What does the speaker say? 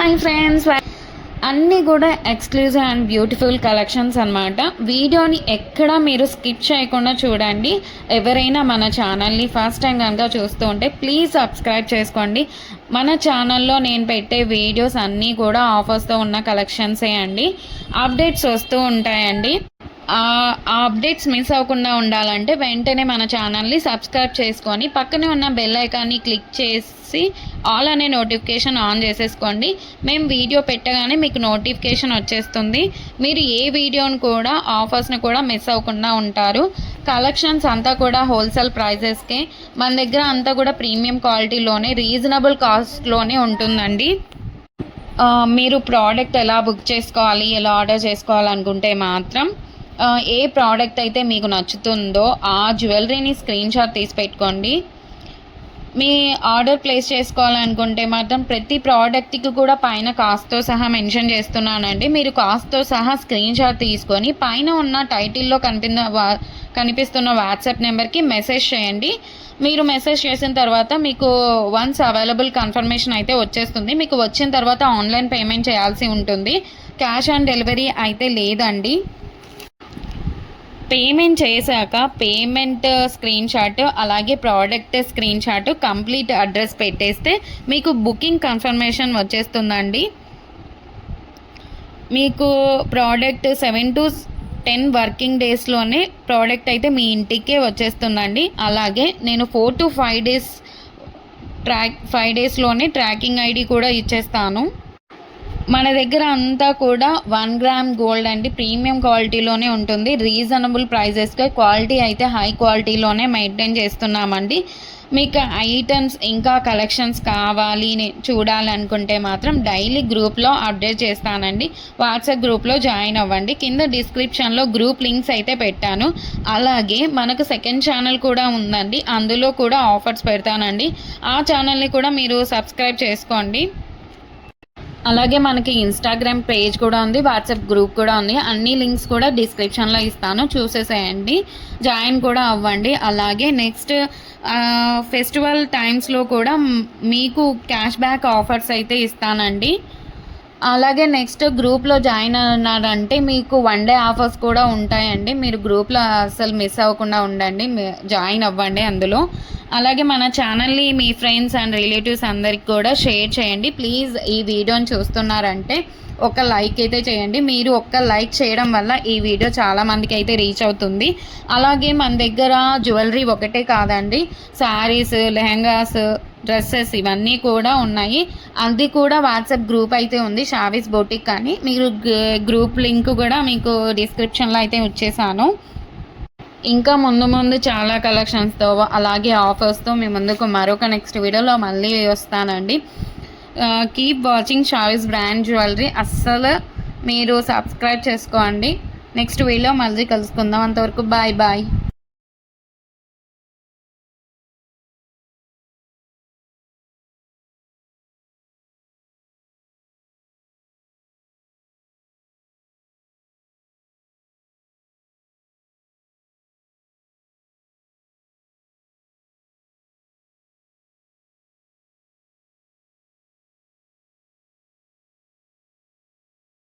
Hi friends, అన్నీ కూడా exclusive and beautiful collections అనమాట. వీడియోని ఎక్కడ మీరు స్కిప్ చేయకుండా చూడండి. ఎవరైనా మన ఛానల్ని ఫస్ట్ టైం కనుక చూస్తూ ఉంటే ప్లీజ్ సబ్స్క్రైబ్ చేసుకోండి. మన ఛానల్లో నేను పెట్టే వీడియోస్ అన్నీ కూడా ఆఫర్స్తో ఉన్న కలెక్షన్సే అండి. అప్డేట్స్ వస్తూ ఉంటాయండి. ఆ అప్డేట్స్ మిస్ అవ్వకుండా ఉండాలంటే వెంటనే మన ఛానల్ని సబ్స్క్రైబ్ చేసుకొని పక్కనే ఉన్న బెల్ ఐకాన్ని క్లిక్ చేసి ఆల్ అనే నోటిఫికేషన్ ఆన్ చేసేసుకోండి. మేము వీడియో పెట్టగానే మీకు నోటిఫికేషన్ వచ్చేస్తుంది. మీరు ఏ వీడియోని కూడా ఆఫర్స్ని కూడా మిస్ అవ్వకుండా ఉంటారు. కలెక్షన్స్ అంతా కూడా హోల్సేల్ ప్రైజెస్కే, మన దగ్గర అంతా కూడా ప్రీమియం క్వాలిటీలోనే రీజనబుల్ కాస్ట్లోనే ఉంటుందండి. మీరు ప్రోడక్ట్ ఎలా బుక్ చేసుకోవాలి, ఎలా ఆర్డర్ చేసుకోవాలనుకుంటే మాత్రం ఏ ప్రోడక్ట్ అయితే మీకు నచ్చుతుందో ఆ జ్యువెలరీని స్క్రీన్ షాట్ తీసి పెట్టుకోండి. మీ ఆర్డర్ ప్లేస్ చేసుకోవాలనుకుంటే మాత్రం ప్రతి ప్రోడక్ట్కి కూడా పైన కాస్ట్తో సహా మెన్షన్ చేస్తున్నానండి. మీరు కాస్ట్తో సహా స్క్రీన్ షాట్ తీసుకొని పైన ఉన్న టైటిల్లో కనిపిస్తున్న వాట్సాప్ నెంబర్కి మెసేజ్ చేయండి. మీరు మెసేజ్ చేసిన తర్వాత మీకు వన్స్ అవైలబుల్ కన్ఫర్మేషన్ అయితే వచ్చేస్తుంది. మీకు వచ్చిన తర్వాత ఆన్లైన్ పేమెంట్ చేయాల్సి ఉంటుంది. క్యాష్ ఆన్ డెలివరీ అయితే లేదండి. పేమెంట్ చేశాక పేమెంట్ స్క్రీన్ షాట్ అలాగే product screen shot complete address పెట్టేస్తే మీకు బుకింగ్ కన్ఫర్మేషన్ వచ్చేస్తుందండి. మీకు ప్రోడక్ట్ 7 to 10 వర్కింగ్ డేస్లోనే ప్రోడక్ట్ అయితే మీ ఇంటికే వచ్చేస్తుందండి. అలాగే నేను 4 to 5 days 5 daysలోనే ట్రాకింగ్ ఐడి కూడా ఇచ్చేస్తాను. మన దగ్గర అంతా కూడా 1 గ్రామ్ గోల్డ్ అండి, ప్రీమియం క్వాలిటీలోనే ఉంటుంది. రీజనబుల్ ప్రైజెస్గా క్వాలిటీ అయితే హై క్వాలిటీలోనే మెయింటైన్ చేస్తున్నామండి. మీకు ఐటమ్స్ ఇంకా కలెక్షన్స్ కావాలి చూడాలనుకుంటే మాత్రం డైలీ గ్రూప్లో అప్డేట్ చేస్తానండి. వాట్సాప్ గ్రూప్లో జాయిన్ అవ్వండి. కింద డిస్క్రిప్షన్లో గ్రూప్ లింక్స్ అయితే పెట్టాను. అలాగే మనకు సెకండ్ ఛానల్ కూడా ఉందండి, అందులో కూడా ఆఫర్స్ పెడతానండి. ఆ ఛానల్ని కూడా మీరు సబ్స్క్రైబ్ చేసుకోండి. అలాగే మనకి ఇన్స్టాగ్రామ్ పేజ్ కూడా ఉంది, వాట్సాప్ గ్రూప్ కూడా ఉంది. అన్ని లింక్స్ కూడా డిస్క్రిప్షన్లో ఇస్తాను, చూసేసేయండి, జాయిన్ కూడా అవ్వండి. అలాగే నెక్స్ట్ ఫెస్టివల్ టైమ్స్లో కూడా మీకు క్యాష్ బ్యాక్ ఆఫర్స్ అయితే ఇస్తానండి. అలాగే నెక్స్ట్ గ్రూప్లో జాయిన్ అన్నారంటే మీకు 1 day ఆఫర్స్ కూడా ఉంటాయండి. మీరు గ్రూప్లో అసలు మిస్ అవ్వకుండా ఉండండి, జాయిన్ అవ్వండి అందులో. అలాగే మన ఛానల్ని మీ ఫ్రెండ్స్ అండ్ రిలేటివ్స్ అందరికి కూడా షేర్ చేయండి. ప్లీజ్ ఈ వీడియోని చూస్తున్నారంటే ఒక లైక్ అయితే చేయండి. మీరు ఒక్క లైక్ చేయడం వల్ల ఈ వీడియో చాలామందికి అయితే రీచ్ అవుతుంది. అలాగే మన దగ్గర జ్యువెలరీ ఒకటే కాదండి, శారీస్, లెహంగాస్, డ్రెస్సెస్ ఇవన్నీ కూడా ఉన్నాయి. అది కూడా వాట్సాప్ గ్రూప్ అయితే ఉంది, షావీస్ బొటిక్ అని. మీరు గ్రూప్ లింక్ కూడా మీకు డిస్క్రిప్షన్లో అయితే ఇచ్చేసాను. ఇంకా ముందు చాలా కలెక్షన్స్తో అలాగే ఆఫర్స్తో మీ ముందుకు మరొక నెక్స్ట్ వీడియోలో మళ్ళీ వస్తానండి. కీప్ వాచింగ్ షావీస్ బ్రాండ్ జ్యువెలరీ. అస్సలు మీరు సబ్స్క్రైబ్ చేసుకోండి. నెక్స్ట్ వీడియో మళ్ళీ కలుసుకుందాం. అంతవరకు బాయ్ బాయ్.